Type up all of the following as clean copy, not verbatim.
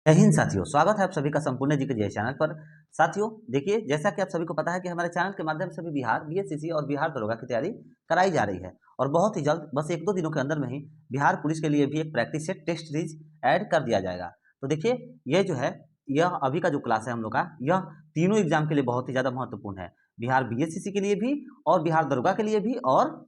जय हिंद साथियों, स्वागत है आप सभी का संपूर्ण जी के जय चैनल पर। साथियों देखिए, जैसा कि आप सभी को पता है कि हमारे चैनल के माध्यम से भी बिहार बीएससीसी और बिहार दरोगा की तैयारी कराई जा रही है और बहुत ही जल्द बस 1-2 दिनों के अंदर में ही बिहार पुलिस के लिए भी एक practice set test series add कर दिया जाएगा। तो देखिए, ये जो है यह अभी का जो क्लास है हम लोग का, यह तीनों एग्जाम के लिए बहुत ही ज़्यादा महत्वपूर्ण है। बिहार बीएससीसी के लिए भी और बिहार दरोगा के लिए भी और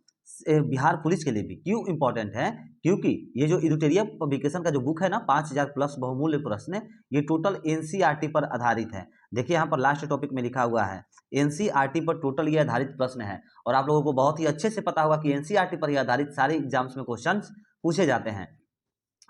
बिहार पुलिस के लिए भी। क्यों इंपॉर्टेंट है? क्योंकि ये जो एडिटोरियल पब्लिकेशन का जो बुक है ना, 5000 प्लस बहुमूल्य प्रश्न, ये टोटल एनसीईआरटी पर आधारित है। देखिए यहाँ पर लास्ट टॉपिक में लिखा हुआ है एनसीईआरटी पर टोटल ये आधारित प्रश्न है और आप लोगों को बहुत ही अच्छे से पता होगा कि एनसीईआरटी पर ही आधारित सारे एग्जाम्स में क्वेश्चन पूछे जाते हैं।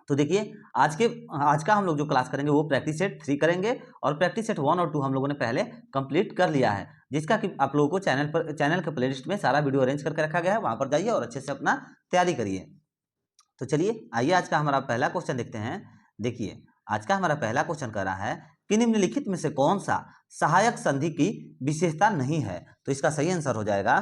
तो देखिए, आज का हम लोग जो क्लास करेंगे वो प्रैक्टिस सेट 3 करेंगे और प्रैक्टिस सेट 1 और 2 हम लोगों ने पहले कंप्लीट कर लिया है, जिसका कि आप लोगों को चैनल के प्लेलिस्ट में सारा वीडियो अरेंज करके रखा गया है। वहां पर जाइए और अच्छे से अपना तैयारी करिए। तो चलिए आइए आज का हमारा पहला क्वेश्चन देखते हैं। देखिए, आज का हमारा पहला क्वेश्चन कर रहा है कि निम्नलिखित में से कौन सा सहायक संधि की विशेषता नहीं है। तो इसका सही आंसर हो जाएगा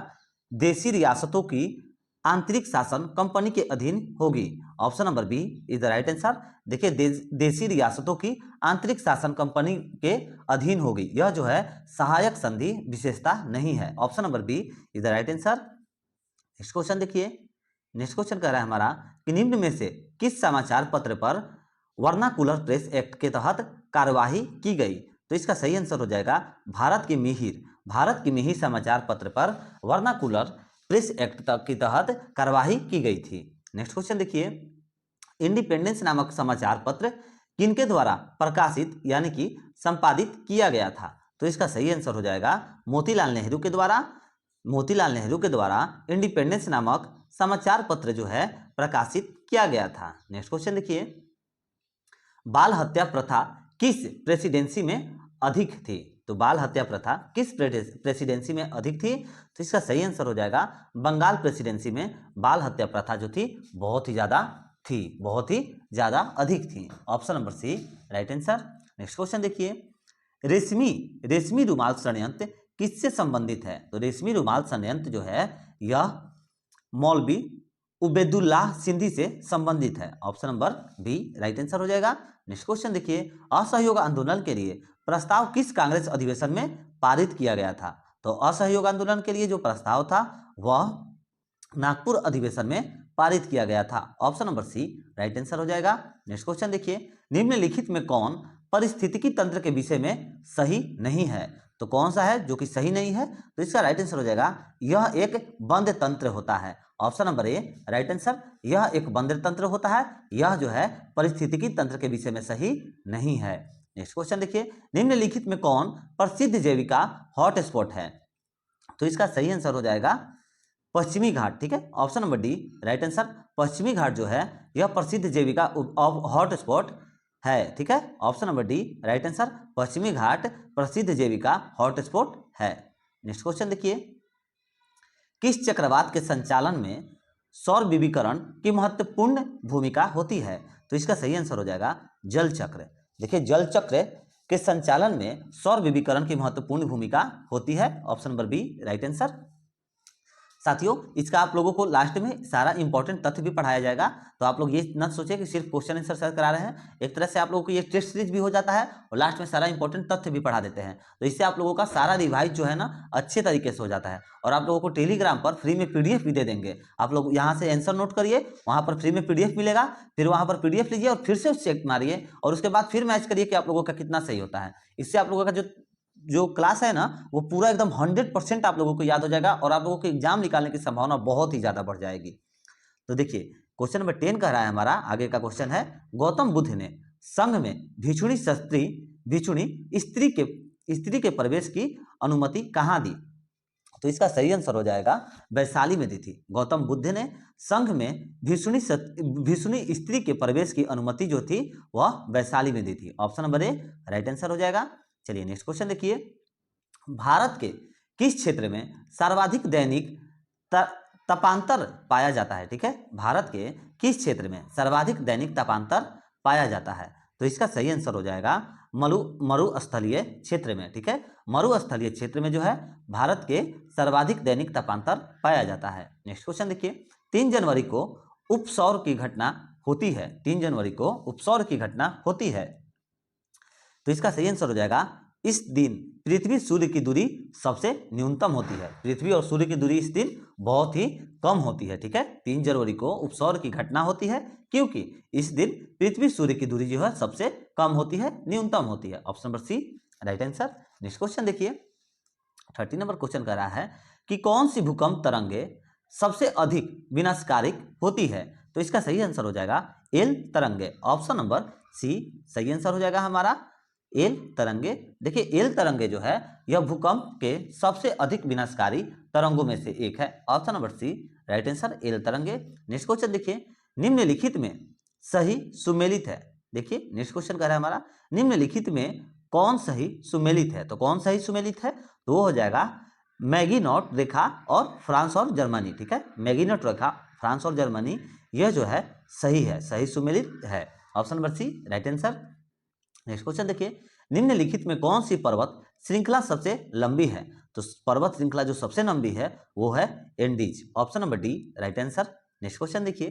देशी रियासतों की आंतरिक शासन कंपनी के अधीन होगी। Option number B is the right answer. देखिए, देशी रियासतों की आंतरिक शासन कंपनी के अधीन होगी, यह जो है सहायक संधि विशेषता नहीं है। Option number B is the right answer. Next question देखिए, नेक्स्ट क्वेश्चन कह रहा है हमारा कि निम्न में से किस समाचार पत्र पर वर्नाकुलर प्रेस एक्ट के तहत कार्यवाही की गई। तो इसका सही आंसर हो जाएगा भारत की मिहिर समाचार पत्र पर वर्नाकुलर प्रेस एक्ट के तहत कार्यवाही की गई थी। नेक्स्ट क्वेश्चन देखिए, इंडिपेंडेंस नामक समाचार पत्र किनके द्वारा प्रकाशित यानी कि संपादित किया गया था। तो इसका सही आंसर हो जाएगा मोतीलाल नेहरू के द्वारा। मोतीलाल नेहरू के द्वारा इंडिपेंडेंस नामक समाचार पत्र जो है प्रकाशित किया गया था। नेक्स्ट क्वेश्चन देखिए, बाल हत्या प्रथा किस प्रेसिडेंसी में अधिक थी। तो बाल हत्या प्रथा किस प्रेसिडेंसी में अधिक थी। तो इसका सही आंसर हो जाएगा बंगाल प्रेसिडेंसी में बाल हत्या प्रथा जो थी बहुत ही ज्यादा अधिक थी। Option number C right answer. Next question देखिए, रेशमी रुमाल षड्यंत्र किससे संबंधित है। तो रेशमी रुमाल षड्यंत्र जो है यह मौलवी उबैदुल्लाह सिंधी से संबंधित है। Option number B right answer हो जाएगा। नेक्स्ट क्वेश्चन देखिए, असहयोग आंदोलन के लिए प्रस्ताव किस कांग्रेस अधिवेशन में पारित किया गया था। तो असहयोग आंदोलन के लिए जो प्रस्ताव था वह नागपुर अधिवेशन में पारित किया गया था। Option number C right answer हो जाएगा। नेक्स्ट क्वेश्चन देखिए, निम्नलिखित में कौन पारिस्थितिकी तंत्र के विषय में सही नहीं है। तो कौन सा है जो कि सही नहीं है। तो इसका राइट आंसर हो जाएगा यह एक बंद तंत्र होता है। Option number A right answer, यह एक बंद तंत्र होता है, यह जो है पारिस्थितिकी तंत्र के विषय में सही नहीं है। नेक्स्ट क्वेश्चन देखिए, निम्नलिखित में कौन प्रसिद्ध जैविका हॉटस्पॉट है। तो इसका सही आंसर हो जाएगा पश्चिमी घाट। ठीक है, option number D right answer. पश्चिमी घाट जो है यह प्रसिद्ध जैविका हॉटस्पॉट है। ठीक है, option number D right answer. पश्चिमी घाट प्रसिद्ध जैविका हॉटस्पॉट है। नेक्स्ट क्वेश्चन देखिए, किस चक्रवात के संचालन में सौर विकिरण की महत्वपूर्ण भूमिका होती है। तो इसका सही आंसर हो जाएगा जल चक्र। देखिए, जल चक्र के संचालन में सौर विकिरण की महत्वपूर्ण भूमिका होती है। Option number B right answer. साथियों, इसका आप लोगों को लास्ट में सारा इंपॉर्टेंट तथ्य भी पढ़ाया जाएगा, तो आप लोग ये न सोचे कि सिर्फ क्वेश्चन आंसर सर करा रहे हैं। एक तरह से आप लोगों को ये टेस्ट सीरीज भी हो जाता है और लास्ट में सारा इंपॉर्टेंट तथ्य भी पढ़ा देते हैं। तो इससे आप लोगों का सारा रिवाइज जो है ना अच्छे तरीके से हो जाता है। और आप लोगों को टेलीग्राम पर फ्री में पीडीएफ भी दे देंगे। आप लोग यहाँ से आंसर नोट करिए, वहाँ पर फ्री में पीडीएफ मिलेगा, फिर वहाँ पर पीडीएफ लीजिए और फिर से चेक मारिए और उसके बाद फिर मैच करिए कि आप लोगों का कितना सही होता है। इससे आप लोगों का जो क्लास है ना वो पूरा एकदम 100% आप लोगों को याद हो जाएगा और आप लोगों को एग्जाम निकालने की संभावना बहुत ही ज्यादा बढ़ जाएगी। तो देखिए, क्वेश्चन नंबर 10 कह रहा है हमारा, आगे का क्वेश्चन है, गौतम बुद्ध ने संघ में भिक्षुणी स्त्री के प्रवेश की अनुमति कहाँ दी। तो इसका सही आंसर हो जाएगा वैशाली में दी थी। गौतम बुद्ध ने संघ में भिक्षुणी स्त्री के प्रवेश की अनुमति जो थी वह वैशाली में दी थी। Option number A right answer हो जाएगा। चलिए नेक्स्ट क्वेश्चन देखिए, भारत के किस क्षेत्र में सर्वाधिक दैनिक तपांतर पाया जाता है। ठीक है, भारत के किस क्षेत्र में सर्वाधिक दैनिक तपांतर पाया जाता है। तो इसका सही आंसर हो जाएगा मरुस्थलीय क्षेत्र में। ठीक है, मरुस्थलीय क्षेत्र में जो है भारत के सर्वाधिक दैनिक तपांतर पाया जाता है। नेक्स्ट क्वेश्चन देखिए, 3 जनवरी को उपसौर की घटना होती है। 3 जनवरी को उपसौर की घटना होती है। तो इसका सही आंसर हो जाएगा इस दिन पृथ्वी सूर्य की दूरी सबसे न्यूनतम होती है। पृथ्वी और सूर्य की दूरी इस दिन बहुत ही कम होती है। ठीक है, 3 जनवरी को उपसौर की घटना होती है क्योंकि इस दिन पृथ्वी सूर्य की दूरी जो है सबसे कम होती है, न्यूनतम होती है। Option number C right answer. Next question देखिए, 30 नंबर क्वेश्चन कर रहा है कि कौन सी भूकंप तरंगे सबसे अधिक विनाशकारी होती है। तो इसका सही आंसर हो जाएगा एल तरंगे। ऑप्शन नंबर सी सही आंसर हो जाएगा हमारा एल तरंगे। देखिए एल तरंगे जो है यह भूकंप के सबसे अधिक विनाशकारी तरंगों में से एक है। Option number C right answer L तरंगे। नेक्स्ट क्वेश्चन देखिए, निम्नलिखित में सही सुमेलित है। देखिए नेक्स्ट क्वेश्चन कह रहा है हमारा निम्नलिखित में कौन सही सुमेलित है। तो कौन सही सुमेलित है, तो वो हो जाएगा मैगीनॉट रेखा और फ्रांस और जर्मनी। ठीक है, मैगीनॉट रेखा, फ्रांस और जर्मनी, यह जो है सही है, सही सुमेलित है। Option number C right answer. Next question देखिए, निम्नलिखित में कौन सी पर्वत श्रृंखला सबसे लंबी है। तो पर्वत श्रृंखला जो सबसे लंबी है वो है Andes. Option number D right answer. Next question देखिए,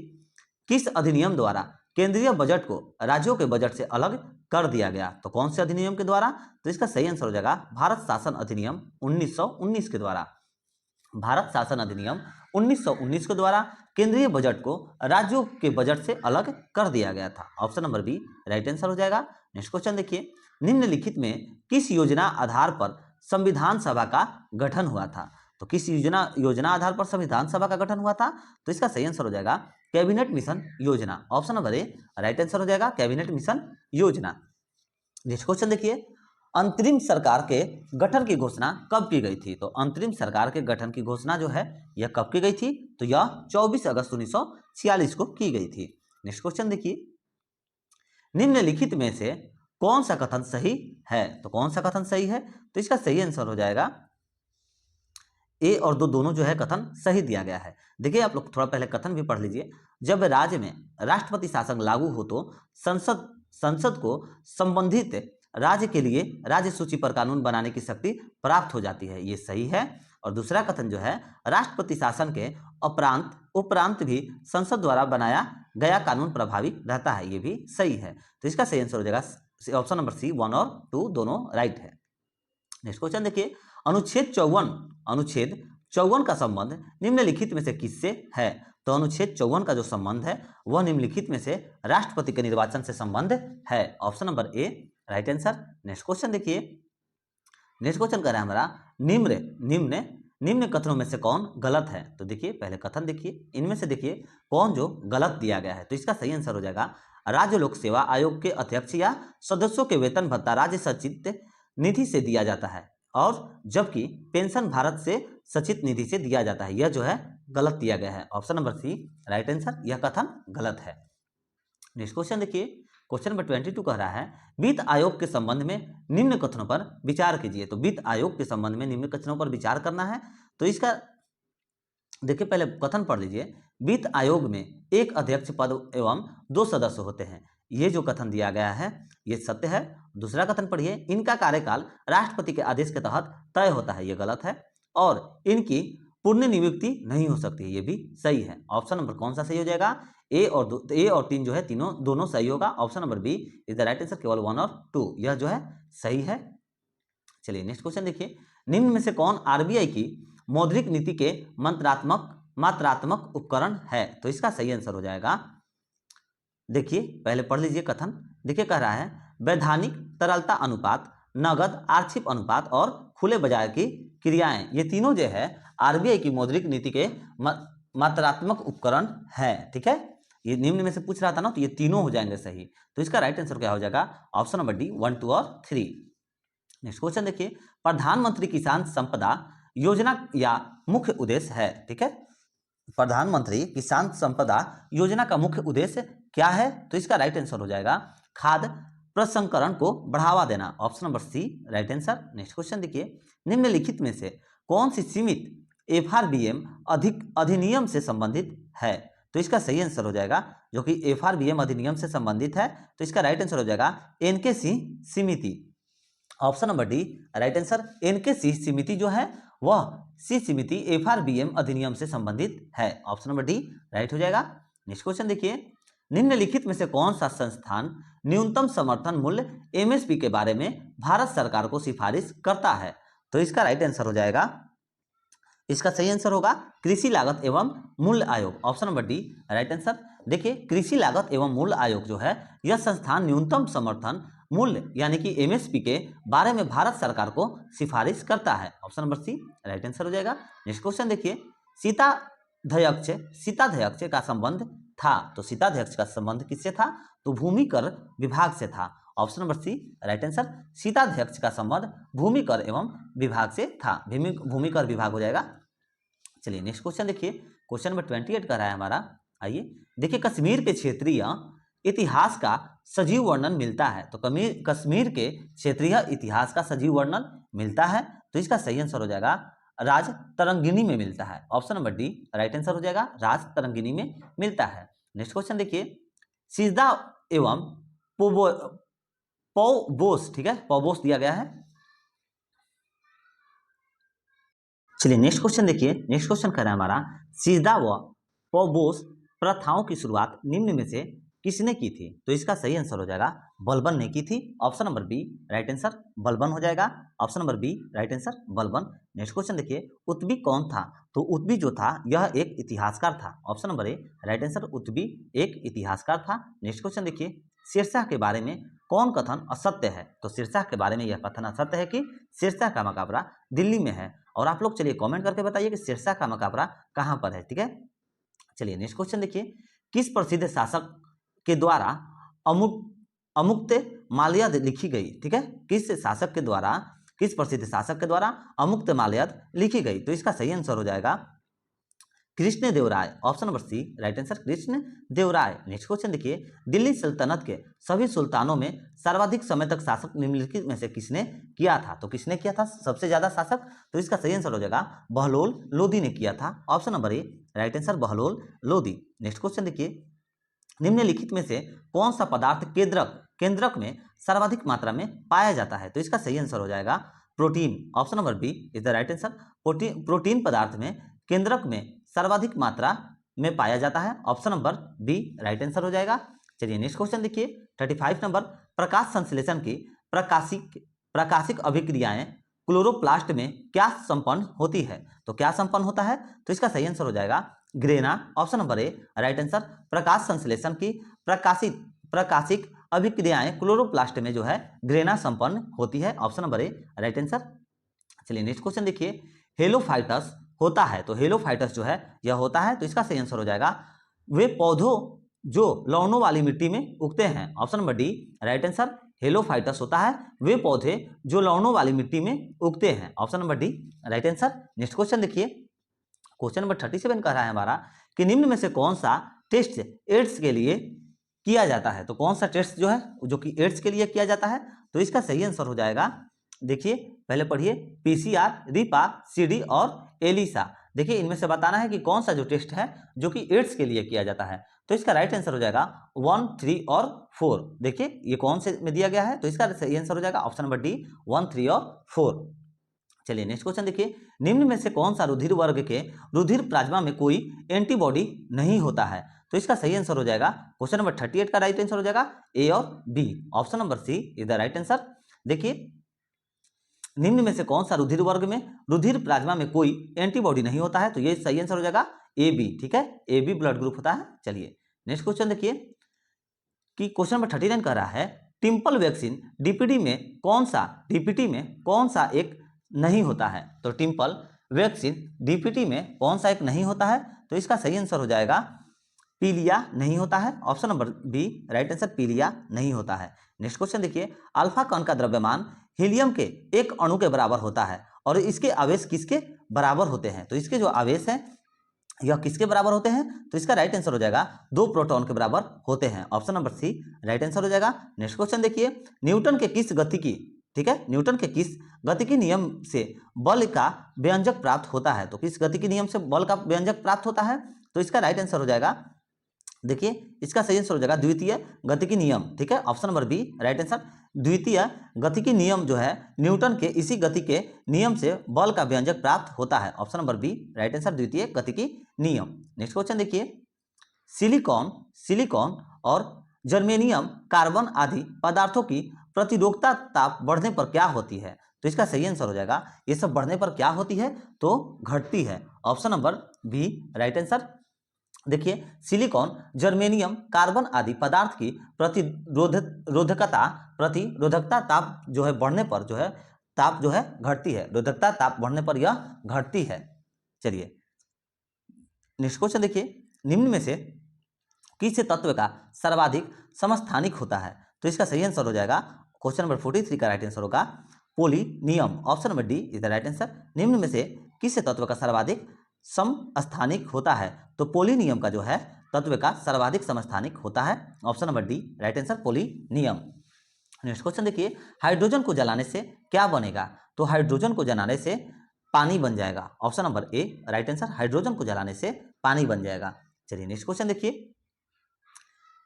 किस अधिनियम द्वारा केंद्रीय बजट को राज्यों के बजट से अलग कर दिया गया। तो कौन से अधिनियम के द्वारा, तो इसका सही आंसर हो जाएगा भारत शासन अधिनियम 1919 के द्वारा। भारत शासन अधिनियम 1919 के द्वारा केंद्रीय बजट को राज्यों के बजट से अलग कर दिया गया था। Option number B right answer हो जाएगा। नेक्स्ट क्वेश्चन देखिए, निम्नलिखित में किस योजना आधार पर संविधान सभा का गठन हुआ था। तो किस योजना आधार पर संविधान सभा का गठन हुआ था, तो इसका सही आंसर हो जाएगा कैबिनेट मिशन योजना। Option number A right answer हो जाएगा कैबिनेट मिशन योजना। नेक्स्ट क्वेश्चन देखिए, अंतरिम सरकार के गठन की घोषणा कब की गई थी। तो अंतरिम सरकार के गठन की घोषणा जो है यह कब की गई थी, तो यह 24 अगस्त 1946 को की गई थी। नेक्स्ट क्वेश्चन देखिए, निम्नलिखित में से कौन सा कथन सही है। तो कौन सा कथन सही है, तो इसका सही आंसर हो जाएगा ए और दो दोनों जो है कथन सही दिया गया है। देखिए आप लोग थोड़ा पहले कथन भी पढ़ लीजिए। जब राज्य में राष्ट्रपति शासन लागू हो तो संसद को संबंधित राज्य के लिए राज्य सूची पर कानून बनाने की शक्ति प्राप्त हो जाती है, ये सही है। और दूसरा कथन जो है राष्ट्रपति शासन के उपरांत भी संसद द्वारा बनाया गया कानून प्रभावी रहता है, ये भी सही है। तो इसका सही आंसर हो जाएगा ऑप्शन नंबर सी 1 और 2 दोनों राइट है। नेक्स्ट क्वेश्चन देखिए, अनुच्छेद 54 का संबंध निम्नलिखित में से किससे है। तो अनुच्छेद 54 का जो संबंध है वह निम्नलिखित में से राष्ट्रपति के निर्वाचन से संबंध है। Option number A right answer. Next question देखिए, नेक्स्ट क्वेश्चन कह रहा है हमारा निम्न कथनों में से कौन गलत है। तो देखिए पहले कथन देखिए, इनमें से देखिए कौन जो गलत दिया गया है। तो इसका सही आंसर हो जाएगा राज्य लोक सेवा आयोग के अध्यक्ष या सदस्यों के वेतन भत्ता राज्य सचित निधि से दिया जाता है, और जबकि पेंशन भारत से सचित निधि से दिया जाता है, यह जो है गलत दिया गया है। Option number C right answer, यह कथन गलत है। नेक्स्ट क्वेश्चन देखिए, क्वेश्चन नंबर 22 कह रहा है वित्त आयोग के संबंध में निम्न कथनों पर विचार कीजिए। तो वित्त आयोग के संबंध में निम्न कथनों पर विचार करना है। तो इसका देखिए पहले कथन पढ़ लीजिए, वित्त आयोग में एक अध्यक्ष पद एवं 2 सदस्य होते हैं, ये जो कथन दिया गया है ये सत्य है। दूसरा कथन पढ़िए, इनका कार्यकाल राष्ट्रपति के आदेश के तहत तय होता है, ये गलत है। और इनकी पुण्य नियुक्ति नहीं हो सकती, ये भी सही है। ऑप्शन नंबर कौन सा सही हो जाएगा, ए और 3 जो है दोनों सही होगा। Option number B is the right answer, केवल 1 और 2 यह जो है सही है। चलिए नेक्स्ट क्वेश्चन देखिए, निम्न में से कौन आरबीआई की मौद्रिक नीति के मात्रात्मक उपकरण है। तो इसका सही आंसर हो जाएगा, देखिए पहले पढ़ लीजिए कथन। देखिए कह रहा है वैधानिक तरलता अनुपात, नगद आर्थिक अनुपात और खुले बाजार की क्रियाएं, ये तीनों जो है आरबीआई की मौद्रिक नीति के मात्रात्मक उपकरण है। ठीक है, ये निम्न में से पूछ रहा था ना, तो ये तीनों हो जाएंगे सही। तो इसका राइट आंसर क्या हो जाएगा, ऑप्शन नंबर डी 1, 2 और 3। नेक्स्ट क्वेश्चन देखिए, प्रधानमंत्री किसान संपदा योजना या मुख्य उद्देश्य है। ठीक है, प्रधानमंत्री किसान संपदा योजना का मुख्य उद्देश्य क्या है। तो इसका राइट आंसर हो जाएगा खाद्य प्रसंस्करण को बढ़ावा देना। Option number C right answer. Next question देखिए, निम्नलिखित में से कौन सी सीमित एफआरबीएम अधिनियम से संबंधित है। तो इसका सही आंसर हो जाएगा जो कि एफआरबीएम अधिनियम से संबंधित है। तो इसका राइट आंसर हो जाएगा एनकेसी समिति। Option number D right answer. NKC समिति जो है वह सी समिति एफआरबीएम अधिनियम से संबंधित है। ऑप्शन नंबर डी राइट हो जाएगा। नेक्स्ट क्वेश्चन देखिए, निम्नलिखित में से कौन सा संस्थान न्यूनतम समर्थन मूल्य एमएसपी के बारे में भारत सरकार को सिफारिश करता है? तो इसका राइट आंसर हो जाएगा, इसका सही आंसर होगा कृषि लागत एवं मूल्य आयोग, option number D right answer. देखिए कृषि लागत एवं मूल्य आयोग जो है यह संस्थान न्यूनतम समर्थन मूल्य यानी कि एमएसपी के बारे में भारत सरकार को सिफारिश करता है, option number C right answer हो जाएगा। नेक्स्ट क्वेश्चन देखिए, सीताध्यक्ष का संबंध था, तो सीताध्यक्ष का संबंध किससे था? तो भूमि कर विभाग से था, option number C right answer. सीताध्यक्ष का संबंध भूमि कर एवं विभाग से था, भूमि कर विभाग हो जाएगा। चलिए नेक्स्ट क्वेश्चन देखिए, क्वेश्चन नंबर 28 का रहा है हमारा। आइए देखिए, कश्मीर के क्षेत्रीय इतिहास का सजीव वर्णन मिलता है, तो कश्मीर के क्षेत्रीय इतिहास का सजीव वर्णन मिलता है, तो इसका सही आंसर हो जाएगा राज तरंगिणी में मिलता है, option number D right answer हो जाएगा, राज तरंगिणी में मिलता है। नेक्स्ट क्वेश्चन देखिए, सिजदा एवं पौबोस, ठीक है, पौबोस दिया गया है। चलिए नेक्स्ट क्वेश्चन देखिए, नेक्स्ट क्वेश्चन कह रहा है हमारा, सिजदा व पौबोस प्रथाओं की शुरुआत निम्न में से किसने की थी? तो इसका सही आंसर हो जाएगा बलबन ने की थी, option number B right answer Balban हो जाएगा, option number B right answer Balban. Next question देखिए, उत्बी कौन था? तो उत्बी जो था यह एक इतिहासकार था, option number A right answer, Utbi एक इतिहासकार था। नेक्स्ट क्वेश्चन देखिए, शेरशाह के बारे में कौन कथन असत्य है? तो शेरशाह के बारे में यह कथन असत्य है कि शेरशाह का मकबरा दिल्ली में है, और आप लोग चलिए कमेंट करके बताइए कि शेरशाह का मकबरा कहाँ पर है, ठीक है। चलिए नेक्स्ट क्वेश्चन देखिए, किस प्रसिद्ध शासक के द्वारा अमुक्त माल्यद लिखी गई? ठीक है, किस प्रसिद्ध शासक के द्वारा अमुक्त माल्यद लिखी गई? तो इसका सही आंसर हो जाएगा Krishna Deva Raya, option number C right answer Krishna Deva Raya. Next question देखिए, दिल्ली सल्तनत के सभी सुल्तानों में सर्वाधिक समय तक शासक निम्नलिखित में से किसने किया था? तो किसने किया था सबसे ज्यादा शासक? तो इसका सही आंसर हो जाएगा बहलोल लोदी ने किया था, option number A right answer Bahlol Lodi. Next question देखिए, निम्नलिखित में से कौन सा पदार्थ केंद्रक में सर्वाधिक मात्रा में पाया जाता है? तो इसका सही आंसर हो जाएगा protein, option number B is the right answer. Protein पदार्थ में केंद्रक में सर्वाधिक मात्रा में पाया जाता है, option number B right answer हो जाएगा। चलिए नेक्स्ट क्वेश्चन देखिए, 35 नंबर, प्रकाश संश्लेषण की प्रकाशिक अभिक्रियाएं क्लोरोप्लास्ट में क्या संपन्न होती है? तो क्या संपन्न होता है? तो इसका सही आंसर हो जाएगा grana, option number A right answer. प्रकाश संश्लेषण की प्रकाशिक अभिक्रियाएं क्लोरोप्लास्ट में जो है ग्रेना संपन्न होती है, option number A right answer. चलिए नेक्स्ट क्वेश्चन देखिए, हेलोफाइटस होता है, तो हेलोफाइटस जो है यह होता है, तो इसका सही आंसर हो जाएगा वे पौधों जो लवणों वाली मिट्टी में उगते हैं, option number D right answer. Halophytes होता है वे पौधे जो लवणों वाली मिट्टी में उगते हैं, option number D right answer. Next question देखिए, क्वेश्चन नंबर 37 कह रहा है हमारा कि निम्न में से कौन सा टेस्ट एड्स के लिए किया जाता है? तो कौन सा टेस्ट जो है जो कि एड्स के लिए किया जाता है? तो इसका सही आंसर हो जाएगा, देखिए पहले पढ़िए, पीसीआर, रिपा, सीडी और एलिसा। देखिए इनमें से बताना है कि कौन सा जो टेस्ट है जो कि एड्स के लिए किया जाता है, तो इसका राइट आंसर हो जाएगा 1, 3 और 4। देखिए ये कौन से में दिया गया है, तो इसका सही आंसर हो जाएगा ऑप्शन नंबर डी 1, 3 और 4। चलिए नेक्स्ट क्वेश्चन देखिए, निम्न में से कौन सा रुधिर वर्ग के रुधिर प्लाज्मा में कोई एंटीबॉडी नहीं होता है? तो इसका सही आंसर हो जाएगा, क्वेश्चन नंबर 38 का राइट आंसर हो जाएगा ए और B, option number C is the right answer. देखिए निम्न में से कौन सा रुधिर वर्ग में रुधिर प्लाज्मा में कोई एंटीबॉडी नहीं होता है? तो ये सही आंसर हो जाएगा ए बी, ठीक है, ए बी ब्लड ग्रुप होता है। चलिए नेक्स्ट क्वेश्चन देखिए कि क्वेश्चन नंबर 39 कह रहा है, टिम्पल वैक्सीन डीपीटी में कौन सा एक नहीं होता है? तो टिम्पल वैक्सीन डीपीटी में कौन सा एक नहीं होता है? तो इसका सही आंसर हो जाएगा पीलिया नहीं होता है, option number B right answer, पीलिया नहीं होता है। नेक्स्ट क्वेश्चन देखिए, अल्फा कण का द्रव्यमान हीलियम के एक अणु के बराबर होता है और इसके आवेश किसके बराबर होते हैं? तो इसके जो आवेश हैं यह किसके बराबर होते हैं? तो इसका राइट आंसर हो जाएगा 2 प्रोटॉन के बराबर होते हैं, option number C right answer हो जाएगा। नेक्स्ट क्वेश्चन देखिए, न्यूटन के किस गतिकी, ठीक है, न्यूटन के किस गतिकी नियम से बल का व्यंजक प्राप्त होता है? तो किस गतिकी नियम से बल का व्यंजक प्राप्त होता है? तो इसका राइट आंसर हो जाएगा, देखिए इसका सही आंसर हो जाएगा द्वितीय गतिकी नियम, ठीक है, option number B right answer. द्वितीय गतिकी नियम जो है न्यूटन के इसी गति के नियम से बल का व्यंजक प्राप्त होता है, option number B right answer, द्वितीय गतिकी नियम। नेक्स्ट क्वेश्चन देखिए, सिलिकॉन सिलिकॉन और जर्मेनियम कार्बन आदि पदार्थों की प्रतिरोधकता ताप बढ़ने पर क्या होती है? तो इसका सही आंसर हो जाएगा, ये सब बढ़ने पर क्या होती है? तो घटती है। Option number B right answer. देखिए सिलिकॉन जर्मेनियम कार्बन आदि पदार्थ की प्रतिरोधकता ताप जो है बढ़ने पर जो है ताप जो है घटती है, रोधकता ताप बढ़ने पर यह घटती है। चलिए नेक्स्ट क्वेश्चन देखिए, निम्न में से किस तत्व का सर्वाधिक समस्थानिक होता है? तो इसका सही आंसर हो जाएगा क्वेश्चन नंबर 43 का राइट आंसर होगा polonium. Option number D is the right answer. निम्न में से किस तत्व का सर्वाधिक समस्थानिक होता है? तो पोलिनियम का जो है तत्व का सर्वाधिक समस्थानिक होता है। Option number D right answer polonium. Next question देखिए, हाइड्रोजन को जलाने से क्या बनेगा? तो हाइड्रोजन को जलाने से पानी बन जाएगा। Option number A right answer, hydrogen को जलाने से पानी बन जाएगा। चलिए नेक्स्ट क्वेश्चन देखिए,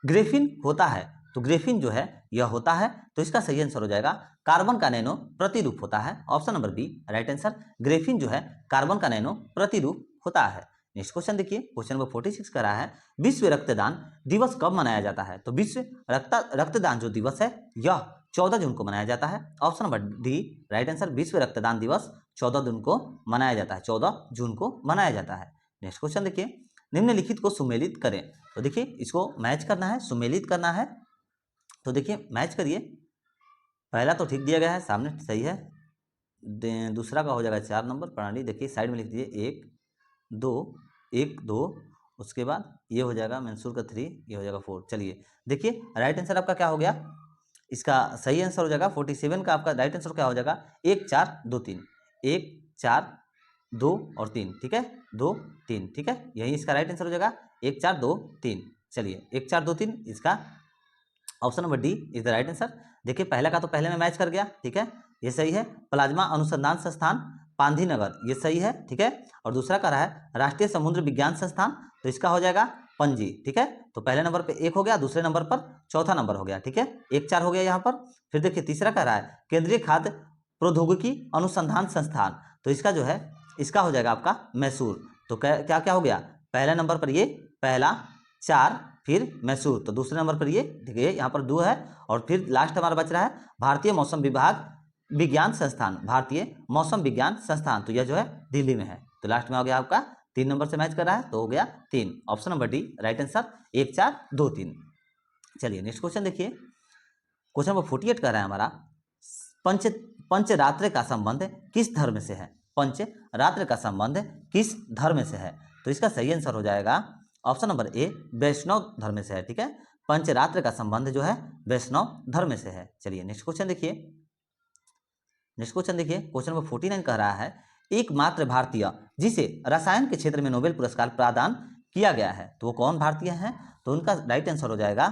ग्रेफिन होता है, तो ग्रेफिन जो है यह होता है, तो इसका सही आंसर हो जाएगा कार्बन का नैनो प्रतिरूप होता है। Option number B right answer, graphene जो है कार्बन का नैनो प्रतिरूप होता है। नेक्स्ट क्वेश्चन देखिए, क्वेश्चन नंबर 46 का रहा है विश्व रक्तदान दिवस कब मनाया जाता है? तो विश्व रक्तदान जो दिवस है यह 14 जून को मनाया जाता है। Option number D right answer, विश्व रक्तदान दिवस 14 जून को मनाया जाता है, 14 जून को मनाया जाता है। नेक्स्ट क्वेश्चन देखिए, निम्नलिखित को सुमेलित करें। तो देखिए इसको मैच करना है, सुमेलित करना है, तो देखिए मैच करिए। पहला तो ठीक दिया गया है, सामने सही है, दूसरा का हो जाएगा 4 नंबर प्रणाली। देखिए साइड में लिख दीजिए 1 2 1 2, उसके बाद ये हो जाएगा मंसूर का 3, ये हो जाएगा 4। चलिए देखिए राइट आंसर आपका क्या हो गया, इसका सही आंसर हो जाएगा 47 का आपका राइट आंसर क्या हो जाएगा 1 4 2 3, 1 4 2 और 3, ठीक है 2 3, ठीक है यही इसका राइट आंसर हो जाएगा 1 4 2 3। चलिए 1 4 2 3 इसका option number D is the right answer. देखिए पहला का तो पहले में मैच कर गया, ठीक है ये सही है। प्लाज्मा अनुसंधान संस्थान पांधीनगर, ये सही है, ठीक है। और दूसरा का रहा है राष्ट्रीय समुद्र विज्ञान संस्थान, तो इसका हो जाएगा पणजी, ठीक है। तो पहले नंबर पे 1 हो गया, दूसरे नंबर पर चौथा नंबर हो गया, ठीक है 1 4 हो गया यहाँ पर। फिर देखिए तीसरा का रहा है केंद्रीय खाद्य प्रौद्योगिकी अनुसंधान संस्थान, तो इसका जो है इसका हो जाएगा आपका मैसूर। तो क्या क्या हो गया, पहले नंबर पर ये पहला 4 फिर मैसूर, तो दूसरे नंबर पर ये देखिए यहाँ पर 2 है। और फिर लास्ट हमारा बच रहा है भारतीय मौसम विभाग विज्ञान संस्थान, भारतीय मौसम विज्ञान संस्थान, तो यह जो है दिल्ली में है। तो लास्ट में हो गया आपका 3 नंबर से मैच कर रहा है, तो हो गया 3। Option number D right answer 1 4 2 3। चलिए नेक्स्ट क्वेश्चन देखिए, क्वेश्चन नंबर 48 कर रहा है हमारा पंचरात्र का संबंध किस धर्म से है? पंचरात्र का संबंध किस धर्म से है? तो इसका सही आंसर हो जाएगा ऑप्शन नंबर ए वैष्णव धर्म से है, ठीक है पंचरात्र का संबंध जो है वैष्णव धर्म से है। चलिए नेक्स्ट क्वेश्चन देखिए, क्वेश्चन नंबर 49 कह रहा है एकमात्र भारतीय जिसे रसायन के क्षेत्र में नोबेल पुरस्कार प्रदान किया गया है, तो वो कौन भारतीय हैं? तो उनका राइट आंसर हो जाएगा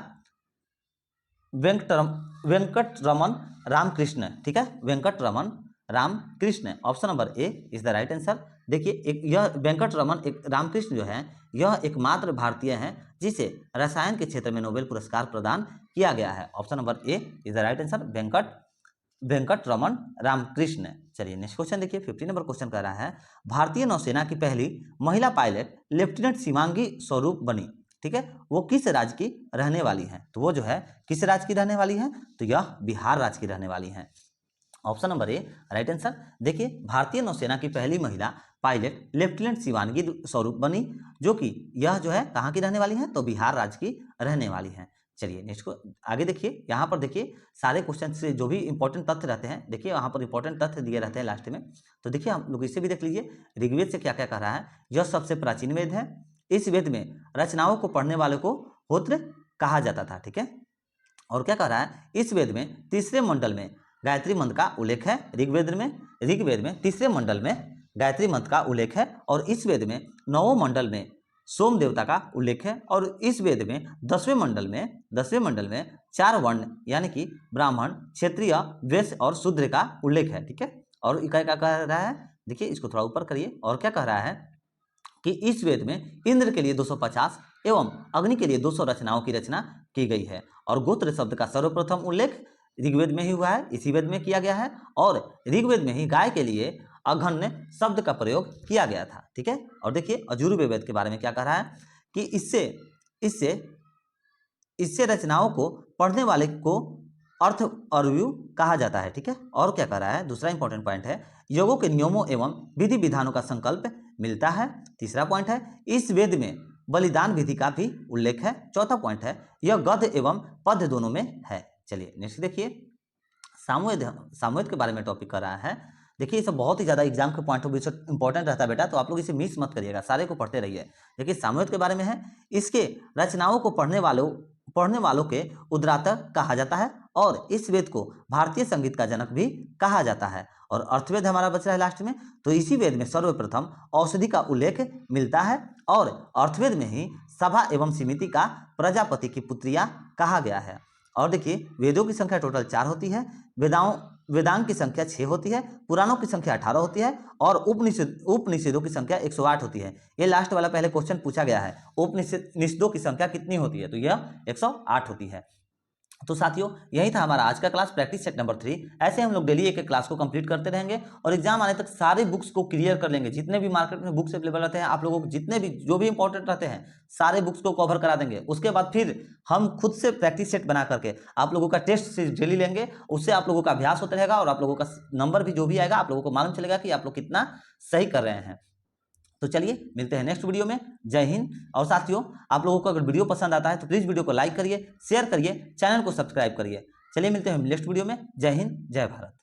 वेंकटरमन रामकृष्ण, ठीक है Venkataraman Ramakrishnan. Option number A is the right answer. देखिए यह वेंकटरमन रामकृष्ण जो है यह एकमात्र भारतीय हैं जिसे रसायन के क्षेत्र में नोबेल पुरस्कार प्रदान किया गया है। Option number A is the right answer, Venkataraman Ramakrishnan. चलिए नेक्स्ट क्वेश्चन देखिए, 50 नंबर क्वेश्चन कह रहा है भारतीय नौसेना की पहली महिला पायलट लेफ्टिनेंट शिवांगी स्वरूप बनी, ठीक है वो किस राज्य की रहने वाली हैं? तो वो जो है किस राज्य की रहने वाली हैं? तो यह बिहार राज्य की रहने वाली हैं। Option number A right answer. देखिए भारतीय नौसेना की पहली महिला पायलट लेफ्टिनेंट शिवांगी स्वरूप बनी, जो कि यह जो है कहाँ की रहने वाली हैं? तो बिहार राज्य की रहने वाली हैं। चलिए नेक्स्ट को आगे देखिए, यहाँ पर देखिए सारे क्वेश्चन से जो भी इंपॉर्टेंट तथ्य रहते हैं, देखिए यहाँ पर इंपॉर्टेंट तथ्य दिए रहते हैं लास्ट में। तो देखिए हम लोग इसे भी देख लीजिए, ऋग्वेद से क्या क्या कह रहा है, यह सबसे प्राचीन वेद है, इस वेद में रचनाओं को पढ़ने वाले को होत्र कहा जाता था, ठीक है। और क्या कह रहा है, इस वेद में तीसरे मंडल में गायत्री मंत्र का उल्लेख है, ऋग्वेद में तीसरे मंडल में गायत्री मंत्र का उल्लेख है, और इस वेद में 9वें मंडल में सोम देवता का उल्लेख है, और इस वेद में 10वें मंडल में 4 वर्ण यानी कि ब्राह्मण, क्षत्रिय, वैश्य और शूद्र का उल्लेख है, ठीक है। और क्या कह रहा है, देखिए इसको थोड़ा ऊपर करिए, और क्या कह रहा है कि इस वेद में इंद्र के लिए 250 एवं अग्नि के लिए 200 रचनाओं की रचना की गई है, और गोत्र शब्द का सर्वप्रथम उल्लेख ऋग्वेद में ही हुआ है, इसी वेद में किया गया है, और ऋग्वेद में ही गाय के लिए अघन्य शब्द का प्रयोग किया गया था, ठीक है। और देखिए यजुर्वेद के बारे में क्या कह रहा है कि इससे इससे इससे रचनाओं को पढ़ने वाले को अर्थ अरव्यू कहा जाता है। ठीक है, और क्या कह रहा है, दूसरा इंपॉर्टेंट पॉइंट है, योगों के नियमों एवं विधि विधानों का संकल्प मिलता है। तीसरा पॉइंट है, इस वेद में बलिदान विधि का भी उल्लेख है। चौथा पॉइंट है, यह गद्य एवं पद्य दोनों में है। चलिए नेक्स्ट देखिए, सामवेद सामवेद के बारे में टॉपिक कर रहा है। देखिए, ये सब बहुत ही ज़्यादा एग्जाम के पॉइंट ऑफ व्यू से इंपॉर्टेंट रहता है बेटा, तो आप लोग इसे मिस मत करिएगा, सारे को पढ़ते रहिए। देखिए, सामवेद के बारे में है, इसके रचनाओं को पढ़ने वालों के उद्रातक कहा जाता है और इस वेद को भारतीय संगीत का जनक भी कहा जाता है। और अर्थवेद हमारा बच रहा है लास्ट में, तो इसी वेद में सर्वप्रथम औषधि का उल्लेख मिलता है और अर्थवेद में ही सभा एवं समिति का प्रजापति की पुत्रिया कहा गया है। और देखिए, वेदों की संख्या टोटल 4 होती है, वेदांग की संख्या 6 होती है, पुराणों की संख्या 18 होती है और उपनिषदों की संख्या 108 होती है। ये लास्ट वाला पहले क्वेश्चन पूछा गया है, उपनिषदों की संख्या कितनी होती है, तो यह 108 होती है। तो साथियों, यही था हमारा आज का क्लास, प्रैक्टिस सेट नंबर 3। ऐसे हम लोग डेली एक एक क्लास को कंप्लीट करते रहेंगे और एग्जाम आने तक सारे बुक्स को क्लियर कर लेंगे। जितने भी मार्केट में बुक्स अवेलेबल रहते हैं, आप लोगों को जितने भी जो भी इंपॉर्टेंट रहते हैं, सारे बुक्स को कवर करा देंगे। उसके बाद फिर हम खुद से प्रैक्टिस सेट बना करके आप लोगों का टेस्ट डेली लेंगे, उससे आप लोगों का अभ्यास होता रहेगा और आप लोगों का नंबर भी जो भी आएगा, आप लोगों को मालूम चलेगा कि आप लोग कितना सही कर रहे हैं। तो चलिए मिलते हैं नेक्स्ट वीडियो में। जय हिंद। और साथियों, आप लोगों को अगर वीडियो पसंद आता है तो प्लीज़ वीडियो को लाइक करिए, शेयर करिए, चैनल को सब्सक्राइब करिए। चलिए मिलते हैं नेक्स्ट वीडियो में। जय हिंद, जय भारत।